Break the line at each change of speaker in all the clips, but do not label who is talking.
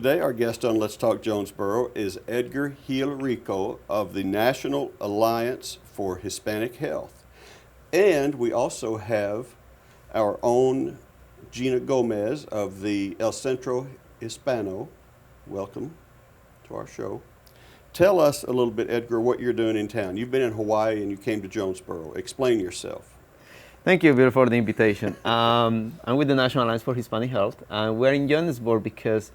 Today our guest on Let's Talk Jonesboro is Edgar Rico of the National Alliance for Hispanic Health. And we also have our own Gina Gomez of the El Centro Hispano. Welcome to our show. Tell us a little bit, Edgar, what you're doing in town. You've been in Hawaii and you came to Jonesboro. Explain yourself.
Thank you, Bill, for the invitation. I'm with the National Alliance for Hispanic Health, and we're in Jonesboro because,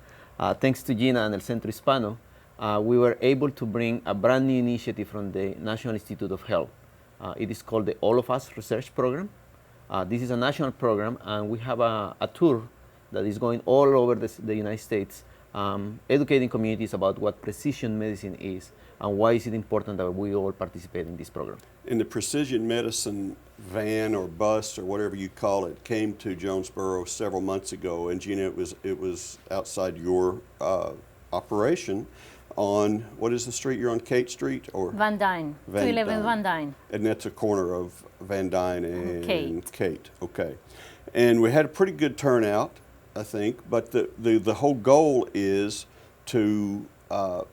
thanks to Gina and El Centro Hispano, we were able to bring a brand new initiative from the National Institute of Health. It is called the All of Us Research Program. This is a national program, and we have a tour that is going all over the United States, educating communities about what precision medicine is and why is it important that we all participate in this program.
And the precision medicine van or bus or whatever you call it came to Jonesboro several months ago, and Gina, it was outside your operation on, what is the street you're on, Kate Street? Or
Van Dyne, 211 Van Dyne.
And that's a corner of Van Dyne and Kate. Okay. And we had a pretty good turnout, I think, but the whole goal is to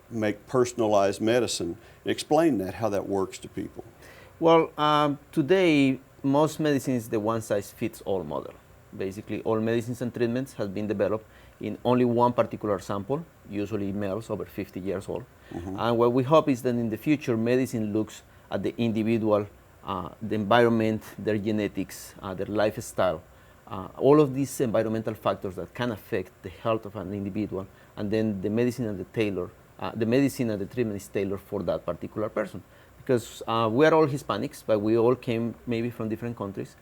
make personalized medicine. Explain that, how that works to people.
Well, today, most medicine is the one-size-fits-all model. Basically, all medicines and treatments have been developed in only one particular sample, usually males over 50 years old. Mm-hmm. And what we hope is that in the future, medicine looks at the individual, the environment, their genetics, their lifestyle, all of these environmental factors that can affect the health of an individual, and then the medicine and the medicine and the treatment is tailored for that particular person. Because we are all Hispanics, but we all came maybe from different countries.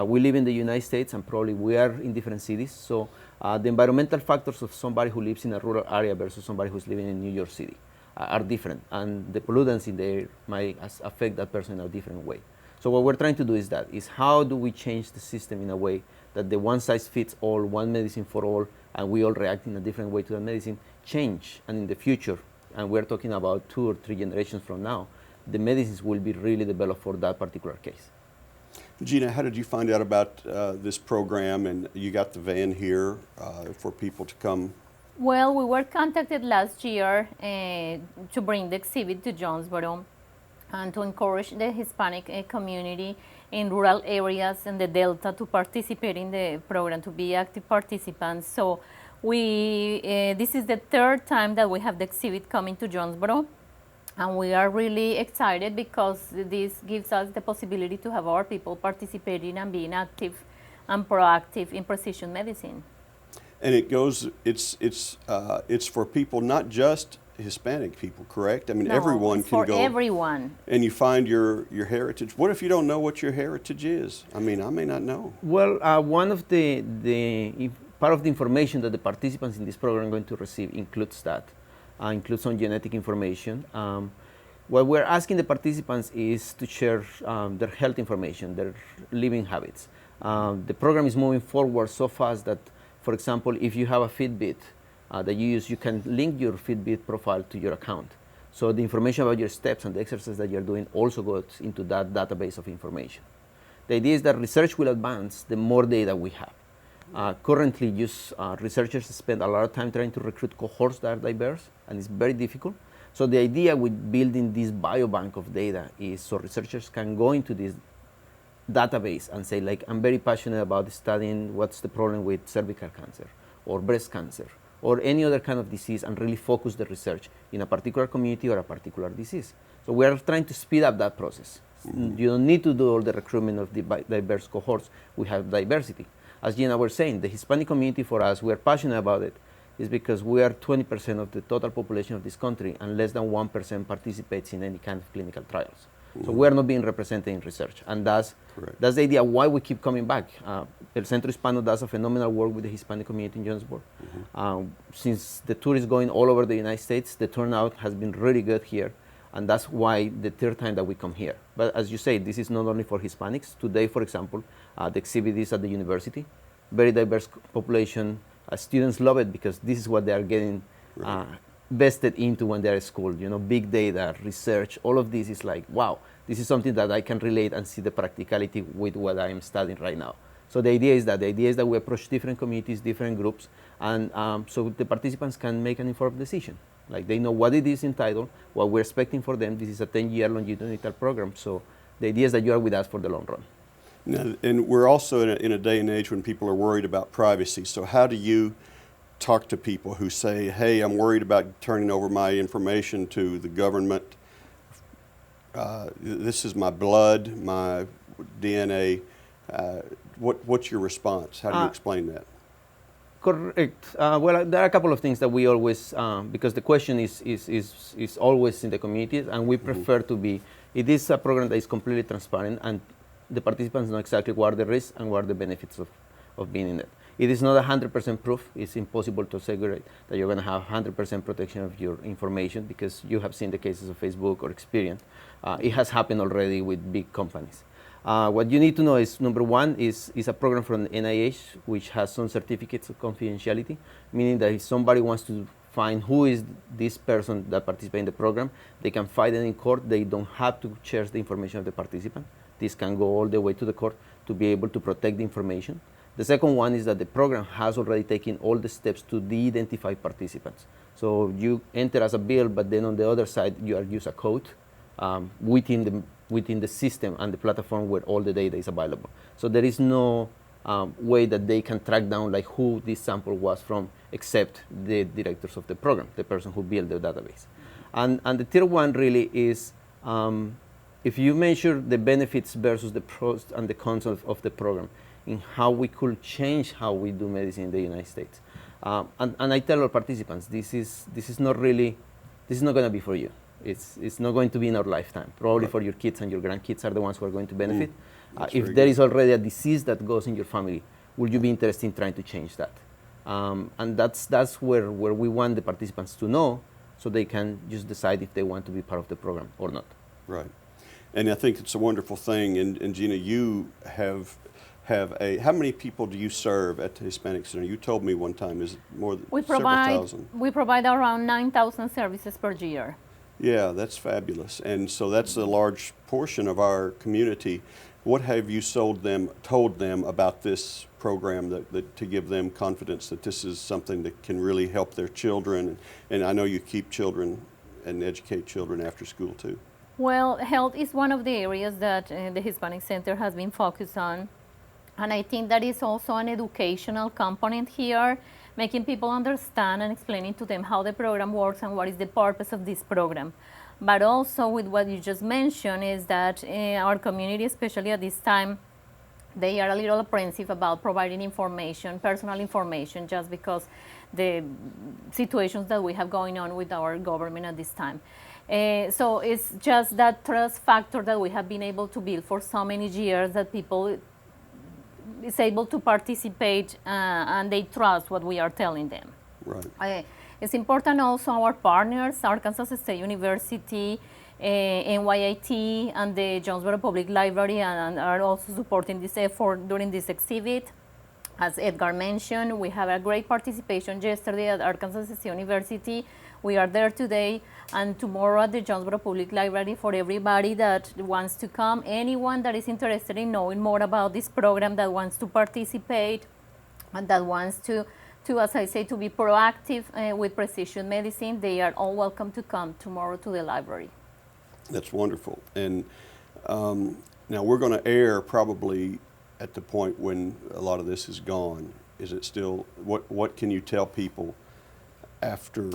We live in the United States, and probably we are in different cities. So the environmental factors of somebody who lives in a rural area versus somebody who's living in New York City are different, and the pollutants in the air might affect that person in a different way. So what we're trying to do is how do we change the system in a way that the one size fits all, one medicine for all, and we all react in a different way to that medicine, change, and in the future, and we're talking about 2 or 3 generations from now, the medicines will be really developed for that particular case.
Gina, how did you find out about this program, and you got the van here for people to come?
Well, we were contacted last year to bring the exhibit to Jonesboro and to encourage the Hispanic community in rural areas and the Delta to participate in the program, to be active participants. So this is the 3rd time that we have the exhibit coming to Jonesboro. And we are really excited because this gives us the possibility to have our people participating and being active and proactive in precision medicine.
And it's for people, not just Hispanic people, correct? I mean,
no,
everyone can go.
For everyone.
And you find your heritage. What if you don't know what your heritage is? I mean, I may not know.
Well, one of the part of the information that the participants in this program are going to receive includes that. Includes some genetic information. What we're asking the participants is to share their health information, their living habits. The program is moving forward so fast that, for example, if you have a Fitbit that you use, you can link your Fitbit profile to your account. So the information about your steps and the exercise that you're doing also goes into that database of information. The idea is that research will advance the more data we have. Currently, researchers spend a lot of time trying to recruit cohorts that are diverse, and it's very difficult. So the idea with building this biobank of data is so researchers can go into this database and say, like, I'm very passionate about studying what's the problem with cervical cancer or breast cancer or any other kind of disease, and really focus the research in a particular community or a particular disease. So we are trying to speed up that process. Mm-hmm. You don't need to do all the recruitment of the diverse cohorts. We have diversity. As Gina was saying, the Hispanic community for us, we are passionate about it, is because we are 20% of the total population of this country, and less than 1% participates in any kind of clinical trials. Mm-hmm. So we are not being represented in research, and that's the idea why we keep coming back. El Centro Hispano does a phenomenal work with the Hispanic community in Jonesboro. Mm-hmm. Since the tour is going all over the United States, the turnout has been really good here, and that's why the 3rd time that we come here. But as you say, this is not only for Hispanics. Today, for example, the exhibit is at the university. Very diverse population. Students love it because this is what they are getting vested into when they're at school. You know, big data, research, all of this is like, wow, this is something that I can relate and see the practicality with what I am studying right now. So the idea is that we approach different communities, different groups, and so the participants can make an informed decision. Like they know what it is entitled, what we're expecting for them. This is a 10-year longitudinal program, so the idea is that you are with us for the long run.
Now, and we're also in a day and age when people are worried about privacy. So how do you talk to people who say, hey, I'm worried about turning over my information to the government. This is my blood, my DNA. What's your response? How do you explain that?
Correct. Well, there are a couple of things that we always, because the question is always in the communities, and we prefer to be, it is a program that is completely transparent, and the participants know exactly what are the risks and what are the benefits of being in it. It is not 100% proof. It's impossible to segregate that you're going to have 100% protection of your information, because you have seen the cases of Facebook or Experian. It has happened already with big companies. What you need to know is, number one, is a program from the NIH, which has some certificates of confidentiality, meaning that if somebody wants to find who is this person that participates in the program, they can fight it in court. They don't have to share the information of the participant. This can go all the way to the court to be able to protect the information. The second one is that the program has already taken all the steps to de-identify participants. So you enter as a bill, but then on the other side, you use a code within the system and the platform where all the data is available. So there is no way that they can track down like who this sample was from, except the directors of the program, the person who built the database. And the third one really is, if you measure the benefits versus the pros and the cons of the program, in how we could change how we do medicine in the United States. And I tell our participants, this is not going to be for you. It's not going to be in our lifetime. Probably for your kids and your grandkids are the ones who are going to benefit. If there is already a disease that goes in your family, would you be interested in trying to change that? And that's where we want the participants to know, so they can just decide if they want to be part of the program or not.
Right. And I think it's a wonderful thing. And Gina, you have how many people do you serve at the Hispanic Center? You told me one time, is it more than several thousand?
We provide around 9,000 services per year.
Yeah, that's fabulous. And so that's a large portion of our community. What have you told them about this program that to give them confidence that this is something that can really help their children? And I know you keep children and educate children after school too.
Well, health is one of the areas that the Hispanic Center has been focused on. And I think that is also an educational component here, making people understand and explaining to them how the program works and what is the purpose of this program. But also with what you just mentioned is that our community, especially at this time, they are a little apprehensive about providing information, personal information, just because the situations that we have going on with our government at this time. So it's just that trust factor that we have been able to build for so many years, that people is able to participate and they trust what we are telling them.
Right.
It's important also our partners, Arkansas State University, NYIT, and the Jonesboro Public Library, and are also supporting this effort during this exhibit. As Edgar mentioned, we have a great participation yesterday at Arkansas State University. We are there today and tomorrow at the Jonesboro Public Library for everybody that wants to come. Anyone that is interested in knowing more about this program, that wants to participate, and that wants to as I say, to be proactive with precision medicine, they are all welcome to come tomorrow to the library.
That's wonderful. And now we're going to air probably at the point when a lot of this is gone. Is it still, what can you tell people after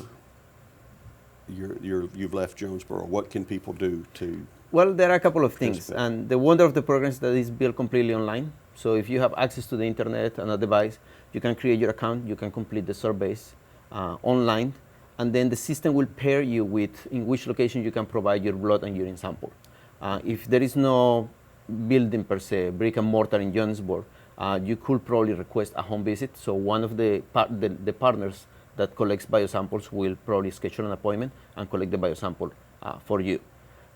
you've left Jonesboro? What can people do to?
Well, there are a couple of things. And the wonder of the program is that it's built completely online. So if you have access to the internet and a device, you can create your account, you can complete the surveys online, and then the system will pair you with in which location you can provide your blood and urine sample. If there is no building per se, brick and mortar in Jonesboro, you could probably request a home visit. So one of the partners that collects biosamples will probably schedule an appointment and collect the biosample for you.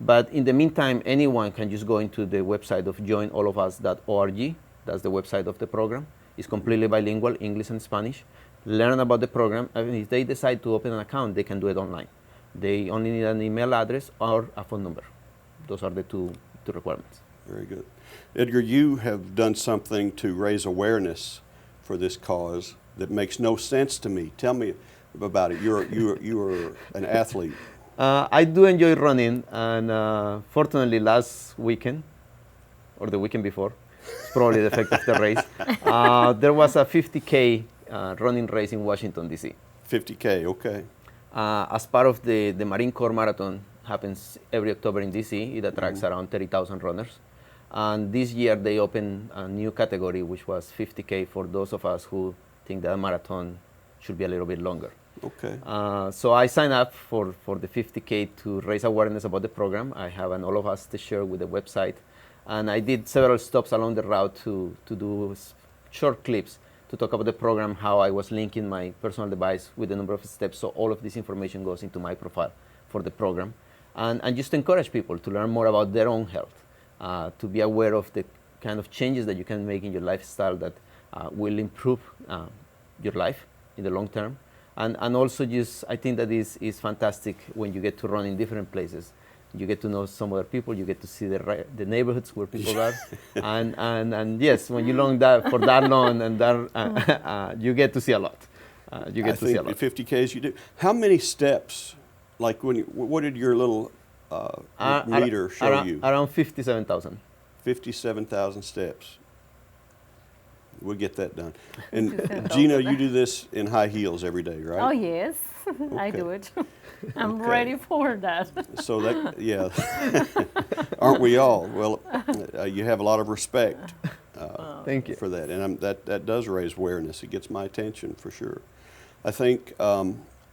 But in the meantime, anyone can just go into the website of joinallofus.org. That's the website of the program. It's completely bilingual, English and Spanish. Learn about the program, and if they decide to open an account, they can do it online. They only need an email address or a phone number. Those are the two requirements.
Very good. Edgar, you have done something to raise awareness for this cause that makes no sense to me. Tell me about it. You are an athlete.
I do enjoy running, and fortunately last weekend, or the weekend before, it's probably the effect of the race, there was a 50K running race in Washington, D.C.
50K, okay.
As part of the Marine Corps Marathon, happens every October in DC. It attracts around 30,000 runners. And this year they opened a new category, which was 50K for those of us who think that a marathon should be a little bit longer.
Okay.
So I signed up for the 50K to raise awareness about the program. I have an All of Us t-shirt with the website. And I did several stops along the route to do short clips to talk about the program, how I was linking my personal device with the number of steps. So all of this information goes into my profile for the program. And just encourage people to learn more about their own health, to be aware of the kind of changes that you can make in your lifestyle that will improve your life in the long term. And also just, I think that is fantastic when you get to run in different places. You get to know some other people, you get to see the neighborhoods where people are. And yes, when you run that for that long, and that, you get to see a lot. You get to see a lot.
50Ks you do. How many steps, like what did your little meter show you?
Around 57,000.
57,000 steps. We'll get that done. And Gina, you do this in high heels every day, right?
Oh, yes, I do it. I'm ready for that.
So that, yeah, aren't we all? Well, you have a lot of respect
Thank you
for that, and that does raise awareness. It gets my attention for sure. I think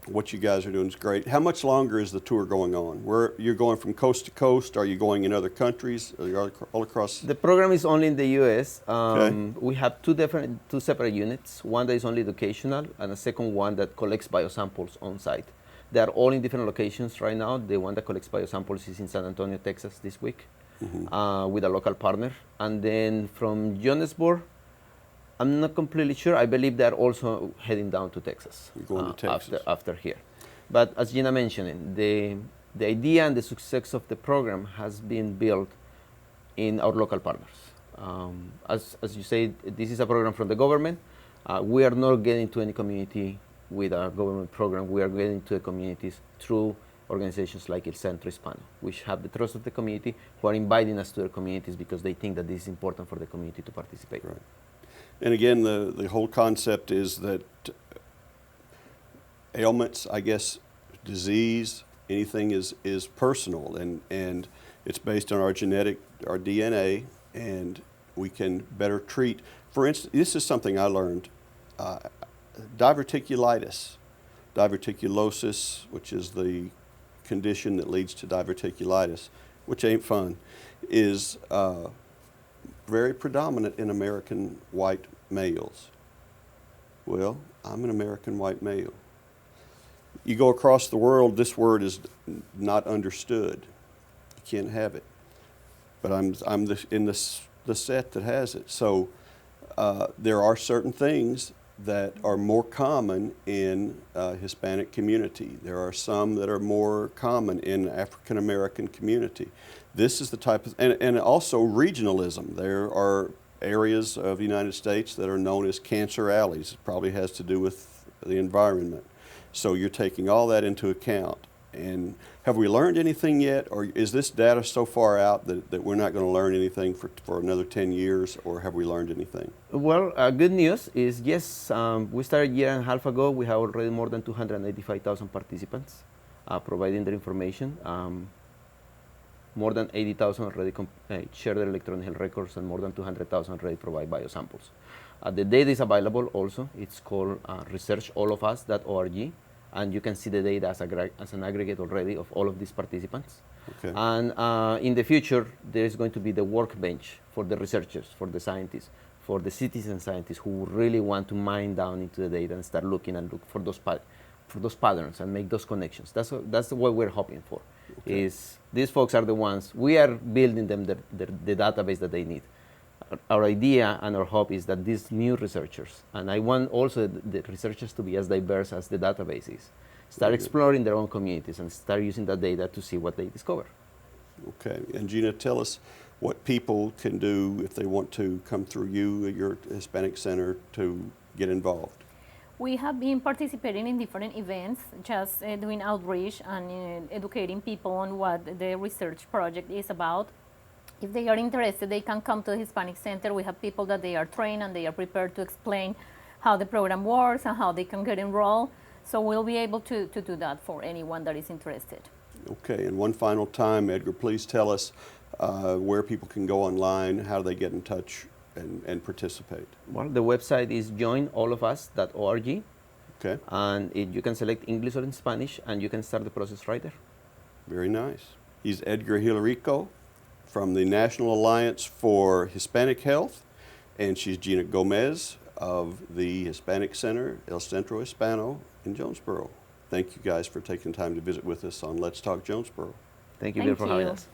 what you guys are doing is great. How much longer is the tour going on? Where you're going from coast to coast? Are you going in other countries? Are you all across?
The program is only in the U.S.
Okay.
We have two separate units. One that is only educational, and a second one that collects biosamples on site. They are all in different locations right now. The one that collects biosamples is in San Antonio, Texas this week, with a local partner. And then from Jonesboro, I'm not completely sure. I believe they're also heading down to Texas.
You're going to Texas.
After here. But as Gina mentioned, the idea and the success of the program has been built in our local partners. As you say, this is a program from the government. We are not getting to any community with our government program. We are getting to the communities through organizations like El Centro Hispano, which have the trust of the community, who are inviting us to their communities because they think that this is important for the community to participate.
Right. And again, the whole concept is that ailments, I guess, disease, anything is personal, and it's based on our genetic, our DNA, and we can better treat. For instance, this is something I learned. Diverticulitis, diverticulosis, which is the condition that leads to diverticulitis, which ain't fun, is very predominant in American white males. Well, I'm an American white male. You go across the world, this word is not understood. You can't have it. But I'm in the set that has it. So there are certain things that are more common in Hispanic community. There are some that are more common in African American community. This is the type of, and also regionalism. There are areas of the United States that are known as cancer alleys. It probably has to do with the environment. So you're taking all that into account. And have we learned anything yet, or is this data so far out that we're not going to learn anything for another 10 years, or have we learned anything?
Well, good news is yes, we started a year and a half ago. We have already more than 285,000 participants providing their information. More than 80,000 already share their electronic health records, and more than 200,000 already provide biosamples. The data is available also. It's called researchallofus.org. And you can see the data as an aggregate already of all of these participants.
Okay.
And in the future, there is going to be the workbench for the researchers, for the scientists, for the citizen scientists who really want to mine down into the data and start looking and look for those patterns and make those connections. That's what we're hoping for. Okay. Is these folks are the ones, we are building them the database that they need. Our idea and our hope is that these new researchers, and I want also the researchers to be as diverse as the database is, start exploring their own communities and start using that data to see what they discover.
Okay, and Gina, tell us what people can do if they want to come through you, your Hispanic Center, to get involved.
We have been participating in different events, just doing outreach and educating people on what the research project is about. If they are interested, they can come to the Hispanic Center. We have people that they are trained and they are prepared to explain how the program works and how they can get enrolled. So we'll be able to do that for anyone that is interested.
Okay, and one final time, Edgar, please tell us where people can go online, how they get in touch and participate.
Well, the website is joinallofus.org,
Okay,
and you can select English or in Spanish, and you can start the process right there.
very nice. He's Edgar Rico from the National Alliance for Hispanic Health, and she's Gina Gomez of the Hispanic Center, El Centro Hispano in Jonesboro. Thank you guys for taking time to visit with us on Let's Talk Jonesboro.
Thank you,
Thank
Bill, for having
you.
us.